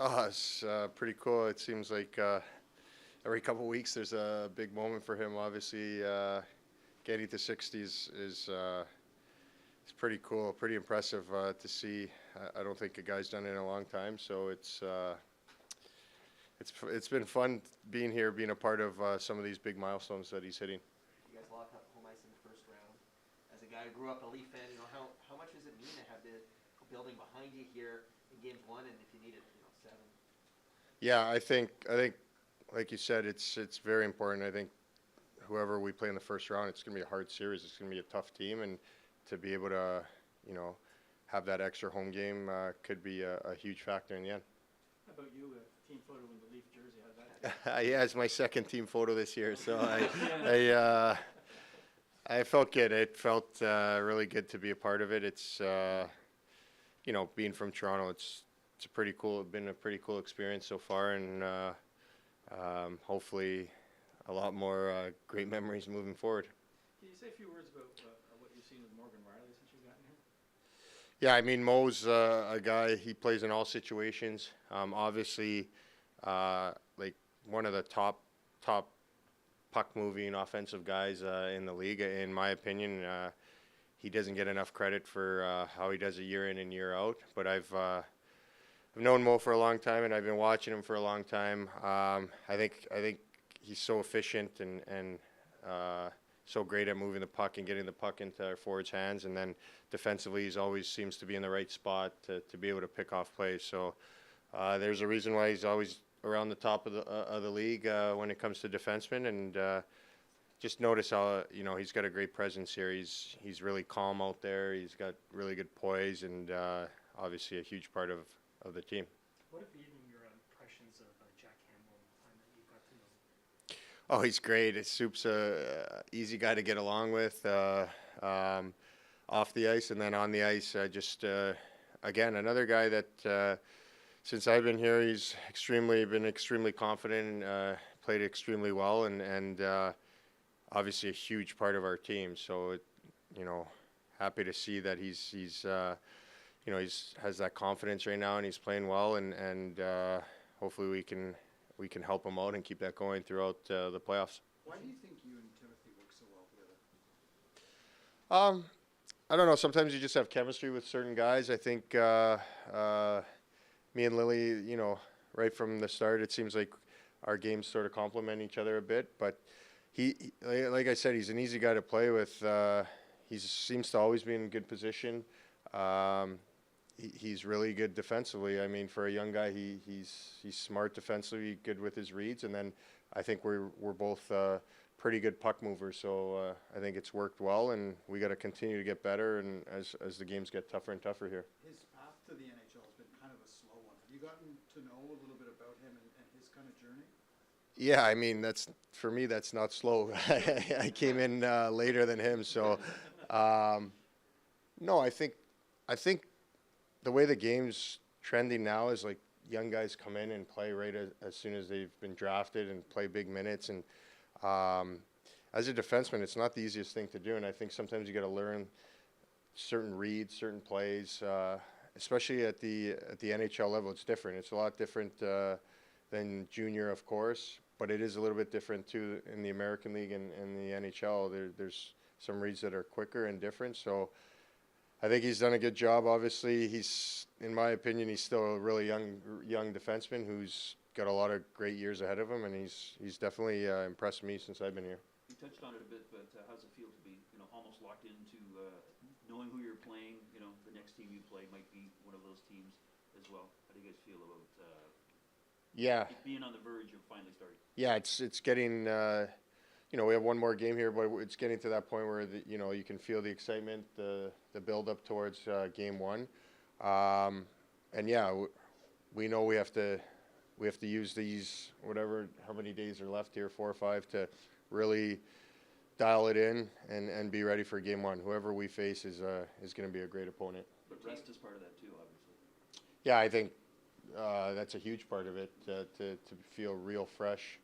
Oh, it's pretty cool. It seems like every couple of weeks there's a big moment for him. Obviously, getting to 60s is pretty cool, pretty impressive to see. I don't think a guy's done it in a long time, so it's been fun being here, being a part of some of these big milestones that he's hitting. You guys locked up home ice in the first round. As a guy who grew up a Leaf fan, how much does it mean to have the building behind you here in games one, and if you need it, seven? Yeah, I think, like you said, it's very important. I think whoever we play in the first round, it's going to be a hard series. It's going to be a tough team, and to be able to, have that extra home game could be a huge factor in the end. How about you, team photo in the Leaf jersey? How's that? Yeah, it's my second team photo this year, so I felt good. It felt really good to be a part of it. It's being from Toronto, it's been a pretty cool experience so far, and hopefully a lot more great memories moving forward. Can you say a few words about what you've seen with Morgan Riley since you've gotten here? Yeah, I mean, Mo's a guy, he plays in all situations. Obviously, like one of the top puck-moving offensive guys in the league, in my opinion. He doesn't get enough credit for how he does it year in and year out. But I've known Mo for a long time, and I've been watching him for a long time. I think he's so efficient and so great at moving the puck and getting the puck into our forwards' hands. And then defensively, he always seems to be in the right spot to be able to pick off plays. So there's a reason why he's always around the top of the league when it comes to defensemen. And just notice how he's got a great presence here. He's really calm out there. He's got really good poise, and obviously a huge part of the team. What have been your impressions of Jack Campbell in the time that you've got to know him? Oh, he's great. Soup's a easy guy to get along with off the ice, and then on the ice, again, another guy that since I've been here, he's been extremely confident and played extremely well, and obviously a huge part of our team. So, happy to see that he's has that confidence right now, and he's playing well, and hopefully we can help him out and keep that going throughout the playoffs. Why do you think you and Timothy work so well together? I don't know. Sometimes you just have chemistry with certain guys. I think me and Lily, right from the start, it seems like our games sort of complement each other a bit. But he like I said, he's an easy guy to play with. He seems to always be in good position. He's really good defensively. I mean, for a young guy, he's smart defensively, good with his reads, and then I think we're both pretty good puck movers. So I think it's worked well, and we got to continue to get better, and as the games get tougher and tougher here. His path to the NHL has been kind of a slow one. Have you gotten to know a little bit about him and his kind of journey? Yeah, I mean, for me, that's not slow. I came in later than him, so no, I think the way the game's trending now is like young guys come in and play right as soon as they've been drafted and play big minutes. And as a defenseman, it's not the easiest thing to do. And I think sometimes you got to learn certain reads, certain plays, especially at the NHL level. It's different. It's a lot different than junior, of course, but it is a little bit different too in the American League and the NHL. There's some reads that are quicker and different. So I think he's done a good job. Obviously, in my opinion, he's still a really young defenseman who's got a lot of great years ahead of him, and he's definitely impressed me since I've been here. You touched on it a bit, but how does it feel to be, almost locked into knowing who you're playing? The next team you play might be one of those teams as well. How do you guys feel about being on the verge of finally starting? Yeah, it's getting. We have one more game here, but it's getting to that point where you can feel the excitement, the build up towards game one, and yeah, we know we have to use these how many days are left here, 4 or 5, to really dial it in and be ready for game one. Whoever we face is going to be a great opponent. But rest is part of that too, obviously. Yeah, I think that's a huge part of it, to feel real fresh.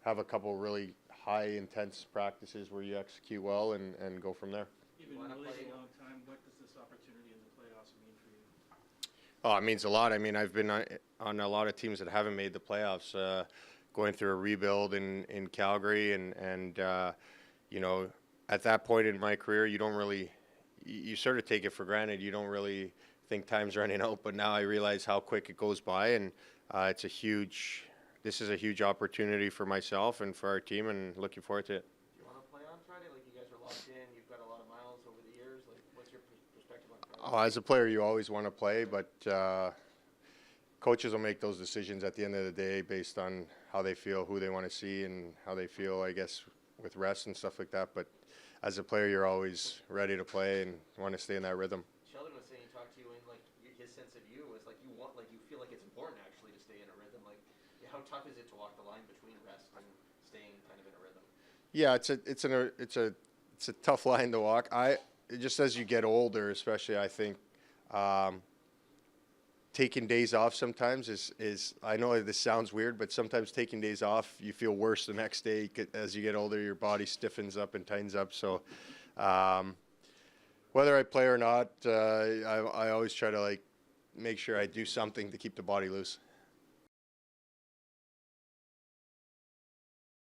Have a couple really high intense practices where you execute well and go from there. You've been in the league a long time. What does this opportunity in the playoffs mean for you? Oh, it means a lot. I mean, I've been on a lot of teams that haven't made the playoffs, going through a rebuild in Calgary, and you know, at that point in my career, you don't really, you sort of take it for granted. You don't really think time's running out, but now I realize how quick it goes by, and it's a huge. This is a huge opportunity for myself and for our team, and looking forward to it. Do you want to play on Friday? Like you guys are locked in, you've got a lot of miles over the years. Like what's your perspective on Friday? As a player, you always want to play, but coaches will make those decisions at the end of the day based on how they feel, who they want to see, and how they feel, I guess, with rest and stuff like that. But as a player, you're always ready to play and want to stay in that rhythm. Sheldon was saying he talked to you and like his sense of you was like you want like you feel like it's important actually to stay in a rhythm. Like how tough is it to walk the line between rest and staying kind of in a rhythm? Yeah, it's a tough line to walk. Just as you get older, especially, I think taking days off sometimes is I know this sounds weird, but sometimes taking days off, you feel worse the next day. As you get older, your body stiffens up and tightens up. So whether I play or not, I always try to like make sure I do something to keep the body loose.